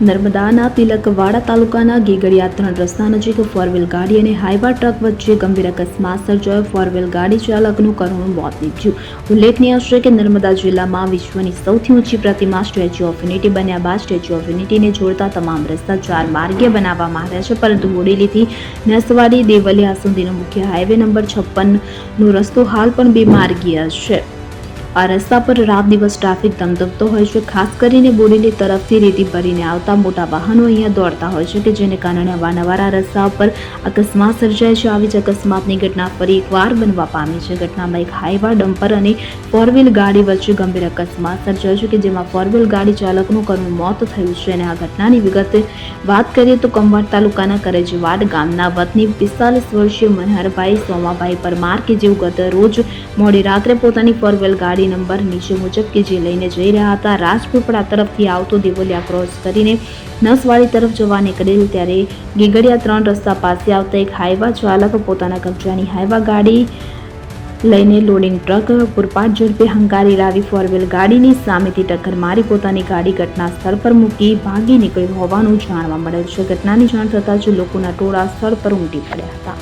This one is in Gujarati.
નર્મદાના તિલકવાડા તાલુકાના ગીગડિયા 3 રસ્તા નજીક ફોરવ્હીલ ગાડી અને હાઈવા ટ્રક વચ્ચે ગંભીર અકસ્માત સર્જાયો. ફોરવ્હીલ ગાડી ચાલકનું કરુણ મોત નીપજ્યું. ઉલ્લેખનીય છે કે નર્મદા જિલ્લામાં વિશ્વની સૌથી ઊંચી પ્રતિમા સ્ટેચ્યુ ઓફ યુનિટી બન્યા બાદ સ્ટેચ્યુ ઓફ યુનિટીને જોડતા તમામ રસ્તા 4 માર્ગીય બનાવવામાં આવ્યા છે, પરંતુ બોડેલીથી નસવાડી દેવલિયા સુધીનો મુખ્ય હાઈવે નંબર 56નો રસ્તો હાલ પણ 2 માર્ગીય છે. આ રસ્તા પર રાત દિવસ ટ્રાફિક ધમધમતો હોય છે. ખાસ કરીને બોડેલી તરફથી રેતી ભરીને આવતા મોટા વાહનો અહીંયા દોડતા હોય છે, કે જેને કારણે અવારનવાર આ રસ્તા પર અકસ્માત સર્જાય છે. આવી જ અકસ્માતની ઘટના ફરી એકવાર બનવા પામી છે. ઘટનામાં એક હાઈવા ડમ્પર અને ફોરવ્હીલ ગાડી વચ્ચે ગંભીર અકસ્માત સર્જાયો છે, કે જેમાં ફોરવ્હીલ ગાડી ચાલકનું કરુણ મોત થયું છે. અને આ ઘટનાની વિગતે વાત કરીએ તો કંવાડ તાલુકાના કરજવાડ ગામના વતની 45 વર્ષીય મનહરભાઈ સોમાભાઈ પરમાર, કે જેઓ ગત રોજ મોડી રાત્રે પોતાની ફોરવ્હીલ ગાડી નંબર નીચે મુજબ કે જે લઈને જઈ રહ્યા હતા, રાજપીપળા તરફથી આવતો દેવલિયા ક્રોસ કરીને નસવાડી તરફ જવા નીકળેલ, ત્યારે ગીગડિયા 3 રસ્તા પાસે આવતા એક હાઈવા ચાલક પોતાના કબજાની હાઈવા ગાડી લઈને લોડિંગ ટ્રક પૂરપાટ ઝડપે હંકારી લાવી ફોરવ્હીલ ગાડીની સામેથી ટક્કર મારી પોતાની ગાડી ઘટના સ્થળ પર મૂકી ભાગી નીકળ્યું હોવાનું જાણવા મળેલ છે. ઘટનાની જાણ થતાં જ લોકોના ટોળા સ્થળ પર ઉમટી પડ્યા હતા.